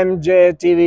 MJ TV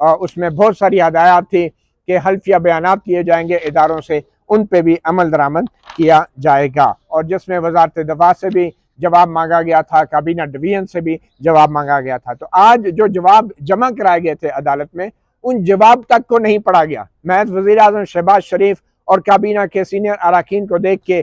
اس میں بہت ساری ہدایات تھی کہ حلفیہ بیانات کیے جائیں گے اداروں سے، ان پہ بھی عمل درآمد کیا جائے گا، اور جس میں وزارت دفاع سے بھی جواب مانگا گیا تھا، کابینہ ڈویژن سے بھی جواب مانگا گیا تھا۔ تو آج جو جواب جمع کرائے گئے تھے عدالت میں، ان جواب تک کو نہیں پڑھا گیا۔ محض وزیر اعظم شہباز شریف اور کابینہ کے سینئر اراکین کو دیکھ کے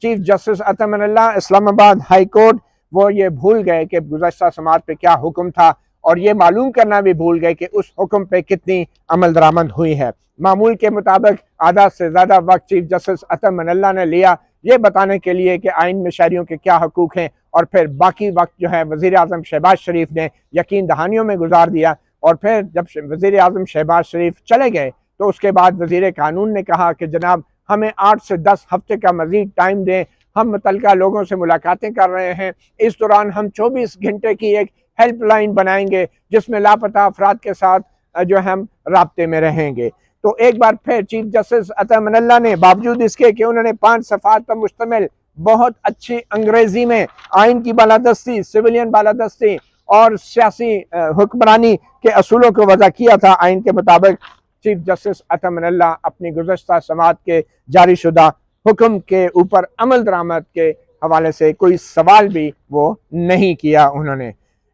چیف جسٹس عطا من اللہ اسلام آباد ہائی کورٹ وہ یہ بھول گئے کہ گزشتہ سماعت پہ کیا حکم تھا، اور یہ معلوم کرنا بھی بھول گئے کہ اس حکم پہ کتنی عمل درآمد ہوئی ہے۔ معمول کے مطابق آدھا سے زیادہ وقت چیف جسٹس عطا من اللہ نے لیا یہ بتانے کے لیے کہ آئین میں شہریوں کے کیا حقوق ہیں، اور پھر باقی وقت جو ہے وزیر اعظم شہباز شریف نے یقین دہانیوں میں گزار دیا۔ اور پھر جب وزیر اعظم شہباز شریف چلے گئے تو اس کے بعد وزیر قانون نے کہا کہ جناب ہمیں 8 سے 10 ہفتے کا مزید ٹائم دیں، ہم متعلقہ لوگوں سے ملاقاتیں کر رہے ہیں، اس دوران ہم 24 گھنٹے کی ایک ہیلپ لائن بنائیں گے جس میں لاپتہ افراد کے ساتھ جو ہم رابطے میں رہیں گے۔ تو ایک بار پھر چیف جسٹس عطا من اللہ نے باوجود اس کے کہ انہوں نے 5 صفحات پر مشتمل بہت اچھی انگریزی میں آئین کی بالادستی، سویلین بالادستی اور سیاسی حکمرانی کے اصولوں کو وضع کیا تھا آئین کے مطابق، چیف جسٹس عطا من اللہ اپنی گزشتہ سماعت کے جاری شدہ حکم کے اوپر عمل درآمد کے حوالے سے کوئی سوال بھی وہ نہیں کیا انہوں نے۔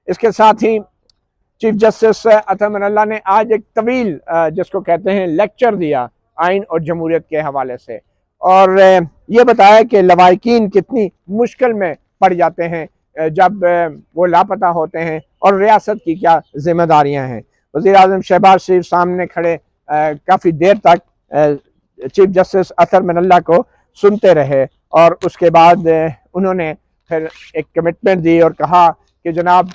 اس کے ساتھ ہی چیف جسٹس عطا من اللہ نے آج ایک طویل جس کو کہتے ہیں لیکچر دیا آئین اور جمہوریت کے حوالے سے، اور یہ بتایا کہ لوائقین کتنی مشکل میں پڑ جاتے ہیں جب وہ لاپتہ ہوتے ہیں، اور ریاست کی کیا ذمہ داریاں ہیں۔ وزیر اعظم شہباز شریف سامنے کھڑے کافی دیر تک چیف جسٹس عطا من اللہ کو سنتے رہے، اور اس کے بعد انہوں نے پھر ایک کمٹمنٹ دی اور کہا کہ جناب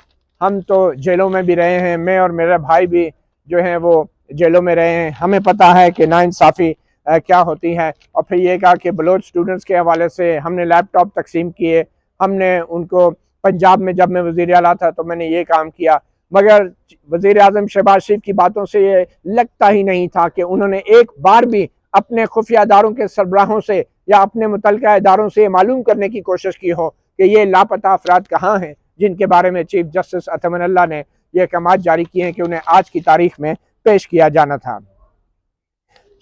ہم تو جیلوں میں بھی رہے ہیں، میں اور میرے بھائی بھی جو ہیں وہ جیلوں میں رہے ہیں، ہمیں پتہ ہے کہ ناانصافی کیا ہوتی ہے۔ اور پھر یہ کہا کہ بلوچ سٹوڈنٹس کے حوالے سے ہم نے لیپ ٹاپ تقسیم کیے، ہم نے ان کو پنجاب میں جب میں وزیر اعلیٰ تھا تو میں نے یہ کام کیا، مگر وزیر اعظم شہباز شریف کی باتوں سے یہ لگتا ہی نہیں تھا کہ انہوں نے ایک بار بھی اپنے خفیہ اداروں کے سربراہوں سے یا اپنے متعلقہ اداروں سے معلوم کرنے کی کوشش کی ہو کہ یہ لاپتہ افراد کہاں ہیں جن کے بارے میں چیف جسٹس عطا من اللہ نے یہ احکامات جاری کیے ہیں کہ انہیں آج کی تاریخ میں پیش کیا جانا تھا۔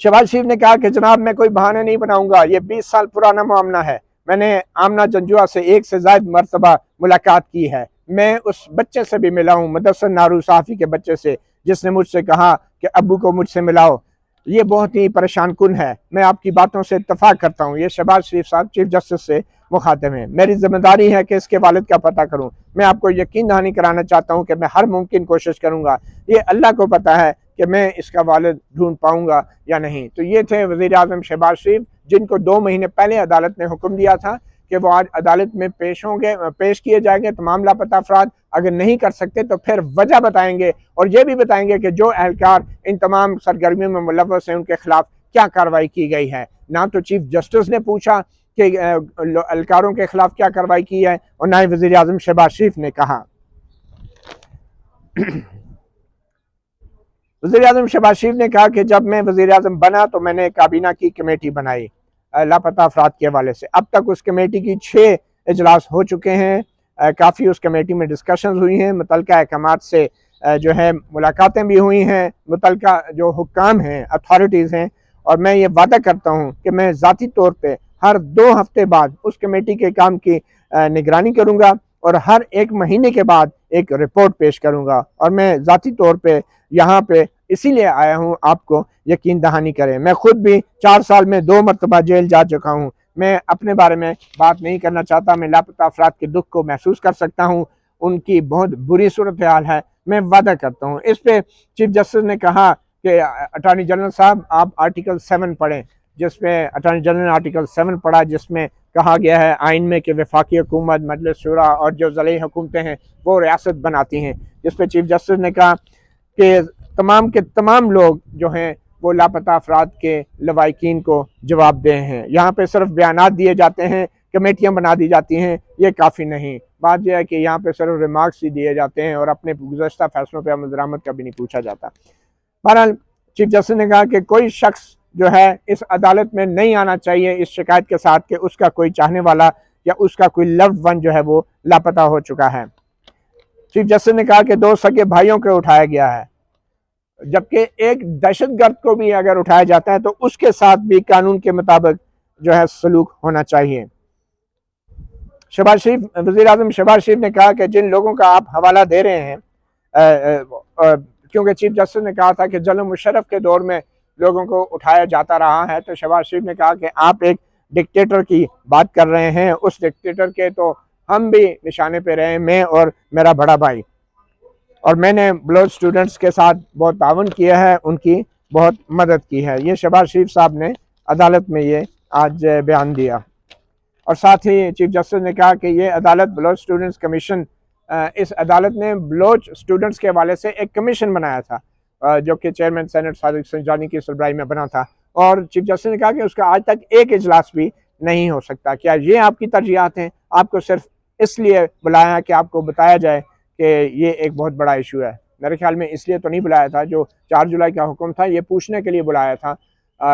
شہباز شریف نے کہا کہ جناب میں کوئی بہانے نہیں بناؤں گا، یہ 20 سال پرانا معاملہ ہے، میں نے آمنہ جنجوعہ سے 1 سے زائد مرتبہ ملاقات کی ہے، میں اس بچے سے بھی ملا ہوں، مدثر نارو صحافی کے بچے سے، جس نے مجھ سے کہا کہ ابو کو مجھ سے ملاؤ، یہ بہت ہی پریشان کن ہے، میں آپ کی باتوں سے اتفاق کرتا ہوں۔ یہ شہباز شریف صاحب چیف جسٹس سے مخاطب ہیں۔ میری ذمہ داری ہے کہ اس کے والد کا پتہ کروں، میں آپ کو یقین دہانی کرانا چاہتا ہوں کہ میں ہر ممکن کوشش کروں گا، یہ اللہ کو پتہ ہے کہ میں اس کا والد ڈھونڈ پاؤں گا یا نہیں۔ تو یہ تھے وزیر اعظم شہباز شریف، جن کو 2 مہینے پہلے عدالت نے حکم دیا تھا کہ وہ آج عدالت میں پیش کیے جائیں گے تمام لاپتہ افراد، اگر نہیں کر سکتے تو پھر وجہ بتائیں گے، اور یہ بھی بتائیں گے کہ جو اہلکار ان تمام سرگرمیوں میں ملوث ہیں ان کے خلاف کیا کارروائی کی گئی ہے۔ نہ تو چیف جسٹس نے پوچھا کہ اہلکاروں کے خلاف کیا کارروائی کی ہے، اور نہ ہی وزیر اعظم شہباز شریف نے کہا۔ وزیر اعظم شہباز شریف نے کہا کہ جب میں وزیر اعظم بنا تو میں نے کابینہ کی کمیٹی بنائی لاپتہ افراد کے حوالے سے، اب تک اس کمیٹی کی 6 اجلاس ہو چکے ہیں، کافی اس کمیٹی میں ڈسکشنز ہوئی ہیں، متعلقہ احکامات سے جو ہے ملاقاتیں بھی ہوئی ہیں، متعلقہ جو حکام ہیں، اتھارٹیز ہیں، اور میں یہ وعدہ کرتا ہوں کہ میں ذاتی طور پہ ہر 2 ہفتے بعد اس کمیٹی کے کام کی نگرانی کروں گا، اور ہر 1 مہینے کے بعد ایک رپورٹ پیش کروں گا، اور میں ذاتی طور پہ یہاں پہ اسی لیے آیا ہوں آپ کو یقین دہانی کریں۔ میں خود بھی 4 سال میں 2 مرتبہ جیل جا چکا ہوں، میں اپنے بارے میں بات نہیں کرنا چاہتا، میں لاپتہ افراد کے دکھ کو محسوس کر سکتا ہوں، ان کی بہت بری صورتحال ہے، میں وعدہ کرتا ہوں۔ اس پہ چیف جسٹس نے کہا کہ اٹارنی جنرل صاحب آپ آرٹیکل 7 پڑھیں، جس میں اٹارنی جنرل نے آرٹیکل 7 پڑھا، جس میں کہا گیا ہے آئین میں کہ وفاقی حکومت، مجلس شورا اور جو ضلعی حکومتیں ہیں وہ ریاست بناتی ہیں، جس پہ چیف جسٹس نے کہا کہ تمام کے تمام لوگ جو ہیں وہ لاپتہ افراد کے لوائقین کو جواب دہ ہیں، یہاں پہ صرف بیانات دیے جاتے ہیں، کمیٹیاں بنا دی جاتی ہیں، یہ کافی نہیں، بات یہ ہے کہ یہاں پہ صرف ریمارکس ہی دیے جاتے ہیں اور اپنے گزشتہ فیصلوں پہ عمل درآمد کا بھی نہیں پوچھا جاتا۔ بہرحال چیف جسٹس نے کہا کہ کوئی شخص جو ہے اس عدالت میں نہیں آنا چاہیے اس شکایت کے ساتھ کہ اس کا کوئی چاہنے والا یا اس کا کوئی لوڈ ون جو ہے وہ لاپتہ ہو چکا ہے۔ چیف جسٹس نے کہا کہ 2 سگے بھائیوں کو اٹھایا گیا ہے، جبکہ ایک دہشت گرد کو بھی اگر اٹھایا جاتا ہے تو اس کے ساتھ بھی قانون کے مطابق جو ہے سلوک ہونا چاہیے۔ وزیر اعظم شہباز شریف نے کہا کہ جن لوگوں کا آپ حوالہ دے رہے ہیں، کیونکہ چیف جسٹس نے کہا تھا کہ جنرل مشرف کے دور میں لوگوں کو اٹھایا جاتا رہا ہے، تو شہباز شریف نے کہا کہ آپ ایک ڈکٹیٹر کی بات کر رہے ہیں، اس ڈکٹیٹر کے تو ہم بھی نشانے پہ رہے، میں اور میرا بڑا بھائی، اور میں نے بلوچ اسٹوڈنٹس کے ساتھ بہت تعاون کیا ہے، ان کی بہت مدد کی ہے۔ یہ شہباز شریف صاحب نے عدالت میں یہ آج بیان دیا۔ اور ساتھ ہی چیف جسٹس نے کہا کہ یہ عدالت بلوچ اسٹوڈنٹس کمیشن، اس عدالت نے بلوچ اسٹوڈنٹس کے حوالے سے ایک کمیشن بنایا تھا جو کہ چیئرمین سینٹ صادق سنجانی کی سربراہی میں بنا تھا، اور چیف جسٹس نے کہا کہ اس کا آج تک ایک اجلاس بھی نہیں ہو سکتا۔ کیا یہ آپ کی ترجیحات ہیں؟ آپ کو صرف اس لیے بلایا ہے کہ آپ کو بتایا جائے کہ یہ ایک بہت بڑا ایشو ہے؟ میرے خیال میں اس لیے تو نہیں بلایا تھا، جو 4 جولائی کا حکم تھا یہ پوچھنے کے لیے بلایا تھا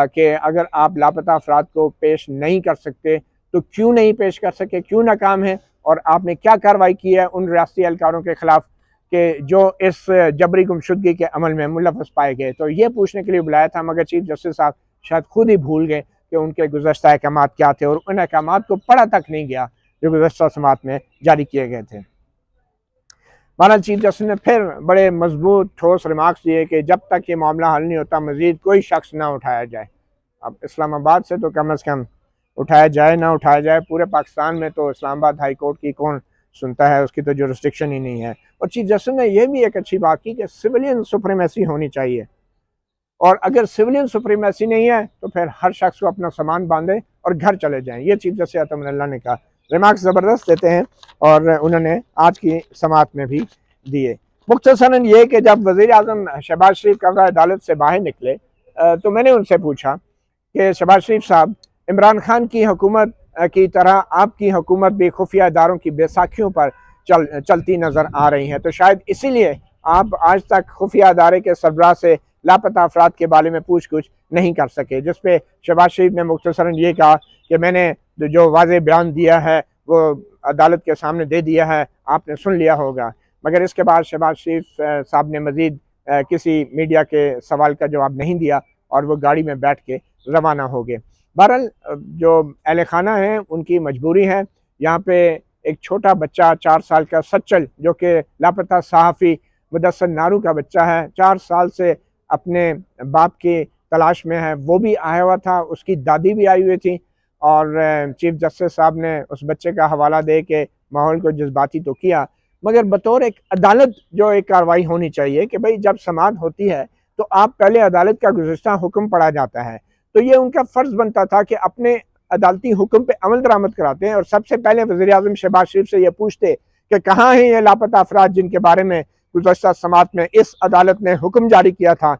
کہ اگر آپ لاپتہ افراد کو پیش نہیں کر سکتے تو کیوں نہیں پیش کر سکے، کیوں ناکام ہے، اور آپ نے کیا کارروائی کی ہے ان ریاستی اہلکاروں کے خلاف کہ جو اس جبری گمشدگی کے عمل میں ملوث پائے گئے۔ تو یہ پوچھنے کے لیے بلایا تھا، مگر چیف جسٹس صاحب شاید خود ہی بھول گئے کہ ان کے گزشتہ احکامات کیا تھے، اور ان احکامات کو پڑھا تک نہیں گیا جو گزشتہ سماعت میں جاری کیے گئے تھے۔ بہرحال چیف جسٹس نے پھر بڑے مضبوط ٹھوس ریمارکس دیے کہ جب تک یہ معاملہ حل نہیں ہوتا مزید کوئی شخص نہ اٹھایا جائے۔ اب اسلام آباد سے تو کم از کم اٹھایا جائے نہ اٹھایا جائے، پورے پاکستان میں تو اسلام آباد ہائی کورٹ کی کون سنتا ہے، اس کی تو جورسڈکشن ہی نہیں ہے۔ اور چیف جسٹس نے یہ بھی ایک اچھی بات کی کہ سویلین سپریمیسی ہونی چاہیے، اور اگر سویلین سپریمیسی نہیں ہے تو پھر ہر شخص کو اپنا سامان باندھے اور گھر چلے جائیں۔ یہ چیف جسٹس اطمین اللہ نے کہا۔ ریمارکس زبردست دیتے ہیں اور انہوں نے آج کی سماعت میں بھی دیے۔ مختصراً یہ کہ جب وزیر اعظم شہباز شریف کمرہ عدالت سے باہر نکلے تو میں نے ان سے پوچھا کہ شہباز شریف صاحب، عمران خان کی حکومت کی طرح آپ کی حکومت بھی خفیہ اداروں کی بیساکھیوں پر چلتی نظر آ رہی ہے، تو شاید اسی لیے آپ آج تک خفیہ ادارے کے سربراہ سے لاپتہ افراد کے بارے میں پوچھ گچھ نہیں کر سکے، جس پہ شہباز شریف نے مختصراً یہ کہا کہ میں نے جو واضح بیان دیا ہے وہ عدالت کے سامنے دے دیا ہے، آپ نے سن لیا ہوگا۔ مگر اس کے بعد شہباز شریف صاحب نے مزید کسی میڈیا کے سوال کا جواب نہیں دیا اور وہ گاڑی میں بیٹھ کے روانہ ہو گئے۔ بہرحال جو اہل خانہ ہیں ان کی مجبوری ہے۔ یہاں پہ ایک چھوٹا بچہ 4 سال کا سچل، جو کہ لاپتہ صحافی مدثر نارو کا بچہ ہے، 4 سال سے اپنے باپ کی تلاش میں ہے، وہ بھی آیا ہوا تھا، اس کی دادی بھی آئی ہوئی تھی، اور چیف جسٹس صاحب نے اس بچے کا حوالہ دے کے ماحول کو جذباتی تو کیا، مگر بطور ایک عدالت جو ایک کارروائی ہونی چاہیے کہ بھئی جب سماعت ہوتی ہے تو آپ پہلے عدالت کا گزشتہ حکم پڑھا جاتا ہے، تو یہ ان کا فرض بنتا تھا کہ اپنے عدالتی حکم پہ عمل درآمد کراتے ہیں، اور سب سے پہلے وزیر اعظم شہباز شریف سے یہ پوچھتے کہ کہاں ہیں یہ لاپتہ افراد جن کے بارے میں گزشتہ سماعت میں اس عدالت نے حکم جاری کیا تھا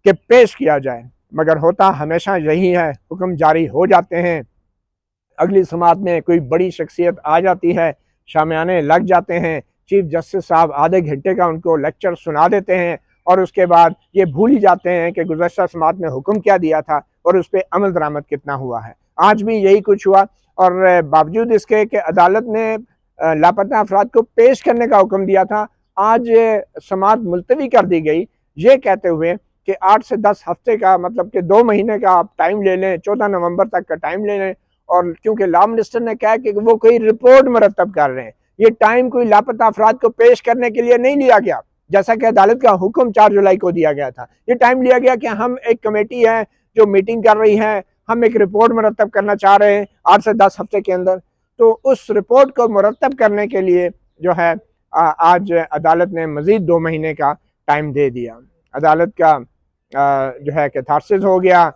کہ پیش کیا جائے۔ مگر ہوتا ہمیشہ یہی ہے، حکم جاری ہو جاتے ہیں، اگلی سماعت میں کوئی بڑی شخصیت آ جاتی ہے، شامیانے لگ جاتے ہیں، چیف جسٹس صاحب آدھے گھنٹے کا ان کو لیکچر سنا دیتے ہیں، اور اس کے بعد یہ بھول ہی جاتے ہیں کہ گزشتہ سماعت میں حکم کیا دیا تھا اور اس پہ عمل درآمد کتنا ہوا ہے۔ آج بھی یہی کچھ ہوا، اور باوجود اس کے کہ عدالت نے لاپتہ افراد کو پیش کرنے کا حکم دیا تھا، آج سماعت ملتوی کر دی گئی، یہ کہتے ہوئے کہ 8 سے 10 ہفتے کا، مطلب کہ 2 مہینے کا آپ ٹائم لے لیں، 14 نومبر تک کا ٹائم لے لیں، اور کیونکہ لا منسٹر نے کہا کہ وہ کوئی رپورٹ مرتب کر رہے ہیں، یہ ٹائم کوئی لاپتہ افراد کو پیش کرنے کے لیے نہیں لیا گیا، جیسا کہ عدالت کا حکم 4 جولائی کو دیا گیا تھا۔ یہ ٹائم لیا گیا کہ ہم ایک کمیٹی ہے جو میٹنگ کر رہی ہے، ہم ایک رپورٹ مرتب کرنا چاہ رہے ہیں 8 سے 10 ہفتے کے اندر، تو اس رپورٹ کو مرتب کرنے کے لیے جو ہے آج عدالت نے مزید 2 مہینے کا ٹائم دے دیا۔ عدالت کا جو ہے کیتھارسس ہو گیا،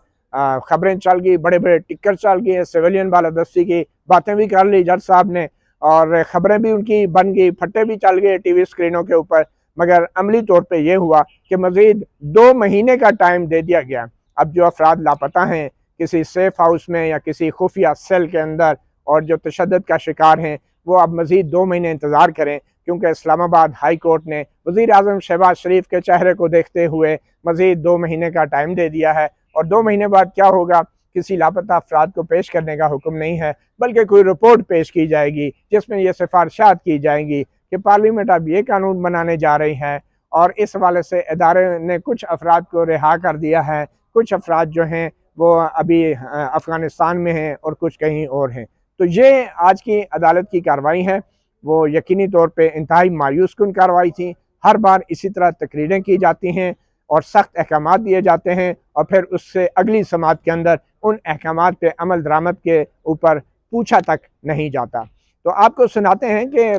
خبریں چل گئی، بڑے بڑے ٹکر چل گئے، سویلین بالادستی کی باتیں بھی کر لی جج صاحب نے، اور خبریں بھی ان کی بن گئی، پھٹے بھی چل گئے ٹی وی اسکرینوں کے اوپر، مگر عملی طور پہ یہ ہوا کہ مزید 2 مہینے کا ٹائم دے دیا گیا۔ اب جو افراد لاپتہ ہیں کسی سیف ہاؤس میں یا کسی خفیہ سیل کے اندر، اور جو تشدد کا شکار ہیں، وہ اب مزید 2 مہینے انتظار کریں، کیونکہ اسلام آباد ہائی کورٹ نے وزیر اعظم شہباز شریف کے چہرے کو دیکھتے ہوئے مزید 2 مہینے کا ٹائم دے دیا ہے، اور 2 مہینے بعد کیا ہوگا؟ کسی لاپتہ افراد کو پیش کرنے کا حکم نہیں ہے، بلکہ کوئی رپورٹ پیش کی جائے گی جس میں یہ سفارشات کی جائیں گی کہ پارلیمنٹ اب یہ قانون بنانے جا رہی ہے، اور اس حوالے سے ادارے نے کچھ افراد کو رہا کر دیا ہے، کچھ افراد جو ہیں وہ ابھی افغانستان میں ہیں اور کچھ کہیں اور ہیں۔ تو یہ آج کی عدالت کی کارروائی ہے، وہ یقینی طور پہ انتہائی مایوس کن کارروائی تھی۔ ہر بار اسی طرح تقریریں کی جاتی ہیں اور سخت احکامات دیے جاتے ہیں، اور پھر اس سے اگلی سماعت کے اندر ان احکامات پہ عمل درآمد کے اوپر پوچھا تک نہیں جاتا۔ تو آپ کو سناتے ہیں کہ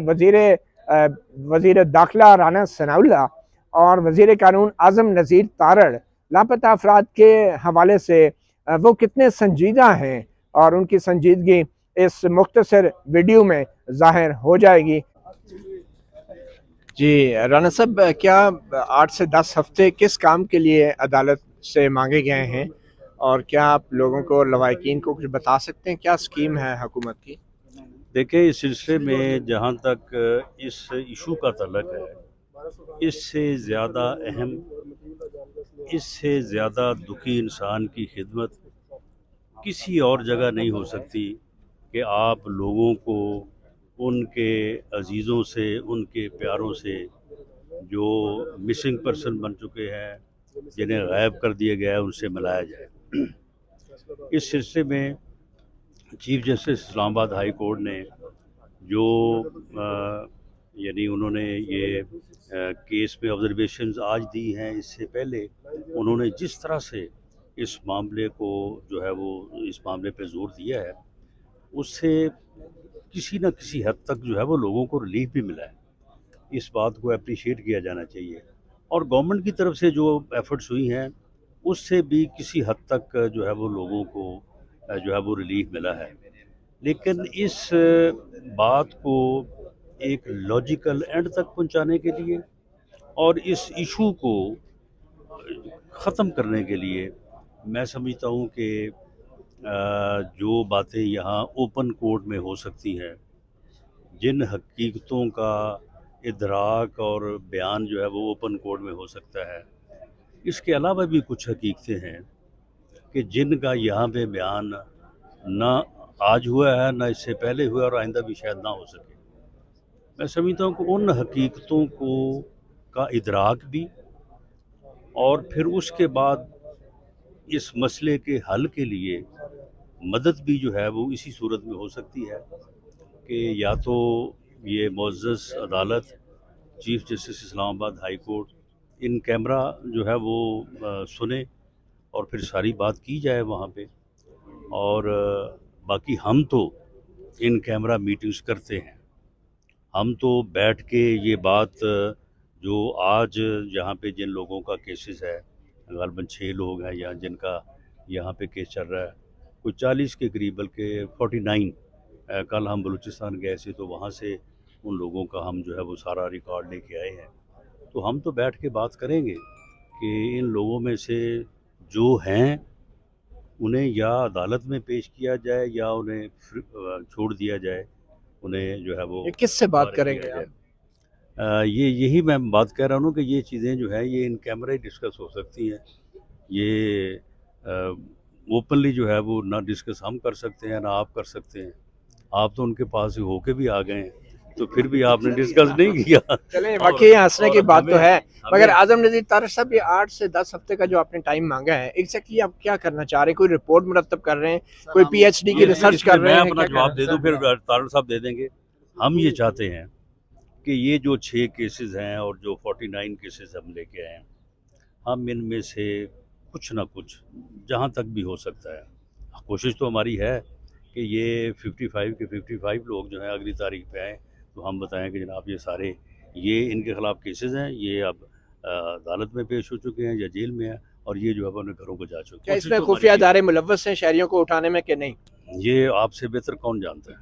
وزیر داخلہ رانا ثناء اللہ اور وزیر قانون اعظم نذیر تارڑ لاپتہ افراد کے حوالے سے وہ کتنے سنجیدہ ہیں، اور ان کی سنجیدگی اس مختصر ویڈیو میں ظاہر ہو جائے گی۔ جی رانا صاحب، کیا 8 سے 10 ہفتے کس کام کے لیے عدالت سے مانگے گئے ہیں، اور کیا آپ لوگوں کو لوائقین کو کچھ بتا سکتے ہیں کیا اسکیم ہے حکومت کی؟ دیکھیں، اس سلسلے میں جہاں تک اس ایشو کا تعلق ہے، اس سے زیادہ اہم، اس سے زیادہ دکھی انسان کی خدمت کسی اور جگہ نہیں ہو سکتی کہ آپ لوگوں کو ان کے عزیزوں سے، ان کے پیاروں سے جو مسنگ پرسن بن چکے ہیں، جنہیں غائب کر دیا گیا ہے، ان سے ملایا جائے۔ اس سلسلے میں چیف جسٹس اسلام آباد ہائی کورٹ نے جو یعنی انہوں نے یہ کیس میں آبزرویشنز آج دی ہیں، اس سے پہلے انہوں نے جس طرح سے اس معاملے کو جو ہے وہ اس معاملے پہ زور دیا ہے، اس سے کسی نہ کسی حد تک جو ہے وہ لوگوں کو ریلیف بھی ملا ہے۔ اس بات کو اپریشیٹ کیا جانا چاہیے، اور گورنمنٹ کی طرف سے جو ایفرٹس ہوئی ہیں اس سے بھی کسی حد تک جو ہے وہ لوگوں کو جو ہے وہ ریلیف ملا ہے۔ لیکن اس بات کو ایک لاجیکل اینڈ تک پہنچانے کے لیے اور اس ایشو کو ختم کرنے کے لیے میں سمجھتا ہوں کہ جو باتیں یہاں اوپن کورٹ میں ہو سکتی ہیں، جن حقیقتوں کا ادراک اور بیان جو ہے وہ اوپن کورٹ میں ہو سکتا ہے، اس کے علاوہ بھی کچھ حقیقتیں ہیں کہ جن کا یہاں پہ بیان نہ آج ہوا ہے، نہ اس سے پہلے ہوا، اور آئندہ بھی شاید نہ ہو سکے۔ میں سمجھتا ہوں کہ ان حقیقتوں کا ادراک بھی، اور پھر اس کے بعد اس مسئلے کے حل کے لیے مدد بھی جو ہے وہ اسی صورت میں ہو سکتی ہے کہ یا تو یہ معزز عدالت چیف جسٹس اسلام آباد ہائی کورٹ ان کیمرہ جو ہے وہ سنے، اور پھر ساری بات کی جائے وہاں پہ، اور باقی ہم تو ان کیمرہ میٹنگز کرتے ہیں، ہم تو بیٹھ کے یہ بات جو آج یہاں پہ جن لوگوں کا کیسز ہے، غالباً 6 لوگ ہیں یا جن کا یہاں پہ کیس چل رہا ہے، کوئی 40 کے قریب، بلکہ 49، کل ہم بلوچستان گئے تھے تو وہاں سے ان لوگوں کا ہم جو ہے وہ سارا ریکارڈ لے کے آئے ہیں۔ تو ہم تو بیٹھ کے بات کریں گے کہ ان لوگوں میں سے جو ہیں انہیں یا عدالت میں پیش کیا جائے یا انہیں چھوڑ دیا جائے، انہیں جو ہے وہ کس سے بات کریں گے آپ؟ یہی میں بات کہہ رہا ہوں کہ یہ چیزیں جو ہیں یہ ان کیمرے ڈسکس ہو سکتی ہیں، یہ اوپنلی جو ہے وہ نہ ڈسکس ہم کر سکتے ہیں نہ آپ کر سکتے ہیں۔ آپ تو ان کے پاس ہو کے بھی آ گئے ہیں، تو پھر بھی آپ نے ڈسکس نہیں کیا۔ چلیں، واقعی ہنسنے کی بات تو ہے، مگر اعظم نذیر تارڑ صاحب، یہ 8 سے 10 ہفتے کا جو آپ نے ٹائم مانگا ہے، ایگزیکٹلی آپ کیا کرنا چاہ رہے ہیں؟ کوئی رپورٹ مرتب کر رہے ہیں، کوئی پی ایچ ڈی کی ریسرچ کر رہے ہیں؟ میں اپنا جواب دے دوں، پھر تارڑ صاحب دے دیں گے۔ ہم یہ چاہتے ہیں کہ یہ جو 6 کیسز ہیں اور جو 49 کیسز ہم لے کے آئے ہیں، ہم ان میں سے کچھ نہ کچھ جہاں تک بھی ہو سکتا ہے، کوشش تو ہماری ہے کہ یہ 55 کے 55 لوگ جو ہیں اگلی تاریخ پہ آئیں تو ہم بتائیں کہ جناب یہ سارے یہ ان کے خلاف کیسز ہیں، یہ اب عدالت میں پیش ہو چکے ہیں یا جیل میں ہیں، اور یہ جو ہے اپنے گھروں کو جا چکے ہیں۔ کیا اس میں خفیہ ادارے ملوث ہیں شہریوں کو اٹھانے میں کہ نہیں؟ یہ آپ سے بہتر کون جانتا ہے؟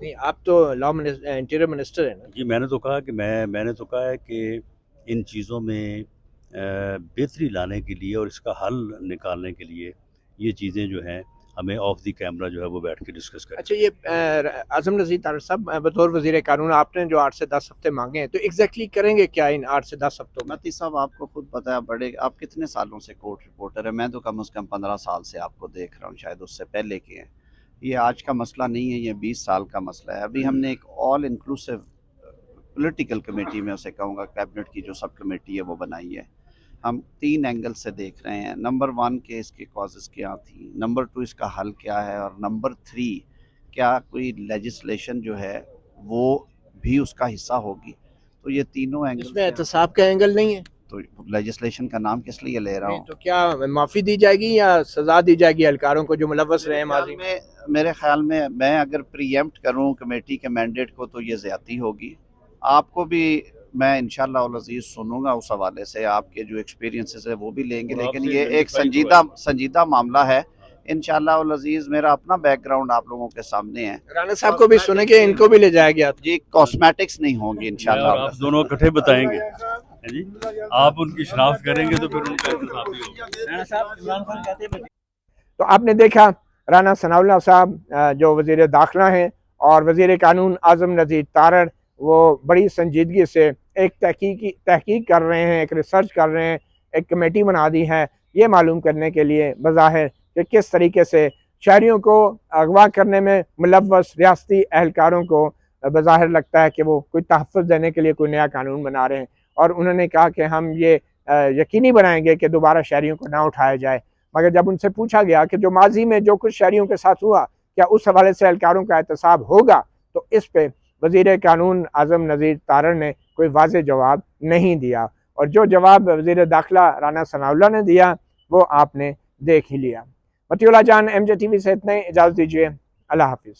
نہیں، آپ تو لا انٹیریئر منسٹر ہیں نا۔ جی، میں نے تو کہا کہ میں نے تو کہا ہے کہ ان چیزوں میں بہتری لانے کے لیے اور اس کا حل نکالنے کے لیے یہ چیزیں جو ہیں ہمیں آف دی کیمرہ جو ہے وہ بیٹھ کے ڈسکس کریں۔ اچھا، یہ اعظم نذیر تارڑ صاحب، بطور وزیر قانون آپ نے جو 8 سے 10 ہفتے مانگے ہیں، تو ایگزیکٹلی کریں گے کیا ان 8 سے 10 ہفتوں میں؟ متی صاحب، آپ کو خود پتہ ہے، آپ کتنے سالوں سے کورٹ رپورٹر ہیں؟ میں تو کم از کم 15 سال سے آپ کو دیکھ رہا ہوں، شاید اس سے پہلے کے ہیں۔ یہ آج کا مسئلہ نہیں ہے، یہ 20 سال کا مسئلہ ہے۔ ابھی ہم نے ایک آل انکلوسیو پولیٹیکل کمیٹی میں اسے کہوں گا، کیبنٹ کی جو سب کمیٹی ہے وہ بنائی ہے، ہم 3 اینگل سے دیکھ رہے ہیں۔ نمبر 1 کہ اس کے کازز کیا تھیں، نمبر 2 اس کا حل کیا ہے، اور نمبر 3 کیا کوئی لیجسلیشن جو ہے وہ بھی اس کا حصہ ہوگی۔ تو یہ تینوں اس اینگل میں احتساب کا اینگل نہیں ہے تو لیجسلیشن کا نام کس لیے لے رہا ہوں؟ تو کیا معافی دی جائے گی یا سزا دی جائے گی اہلکاروں کو جو ملوث رہے ہیں ماضی میں؟ میرے خیال میں میں اگر پری ایمپٹ کروں کمیٹی کے مینڈیٹ کو تو یہ زیادتی ہوگی۔ آپ کو بھی میں انشاءاللہ العزیز سنوں گا، اس حوالے سے آپ کے جو ایکسپیرینسز ہے وہ بھی لیں گے، اور آپ لیکن سے یہ ایک identify سنجیدہ معاملہ ہے۔ انشاءاللہ العزیز میرا اپنا بیک گراؤنڈ آپ لوگوں کے سامنے ہے، رانا صاحب کو بھی سنیں گے، ان کو بھی لے جایا گیا جی کاسمیٹکس نہیں ہوں گی میں انشاءاللہ۔ اور آپ دونوں اکٹھے بتائیں گے جی، آپ ان کی شناخت کریں گے تو پھر ان کا احتساب بھی ہوگا۔ تو آپ نے دیکھا رانا ثناء اللہ صاحب جو وزیر داخلہ ہیں اور وزیر قانون اعظم نذیر تارڑ، وہ بڑی سنجیدگی سے ایک تحقیق کر رہے ہیں، ایک ریسرچ کر رہے ہیں، ایک کمیٹی بنا دی ہے یہ معلوم کرنے کے لیے بظاہر کہ کس طریقے سے شہریوں کو اغوا کرنے میں ملوث ریاستی اہلکاروں کو بظاہر لگتا ہے کہ وہ کوئی تحفظ دینے کے لیے کوئی نیا قانون بنا رہے ہیں، اور انہوں نے کہا کہ ہم یہ یقینی بنائیں گے کہ دوبارہ شہریوں کو نہ اٹھایا جائے۔ مگر جب ان سے پوچھا گیا کہ جو ماضی میں جو کچھ شہریوں کے ساتھ ہوا کیا اس حوالے سے اہلکاروں کا احتساب ہوگا، تو اس پہ وزیر قانون اعظم نذیر تارڑ نے کوئی واضح جواب نہیں دیا، اور جو جواب وزیر داخلہ رانا ثناء اللہ نے دیا وہ آپ نے دیکھ ہی لیا۔ مطیع اللہ جان، MJ TV سے اتنے، اجازت دیجیے، اللہ حافظ۔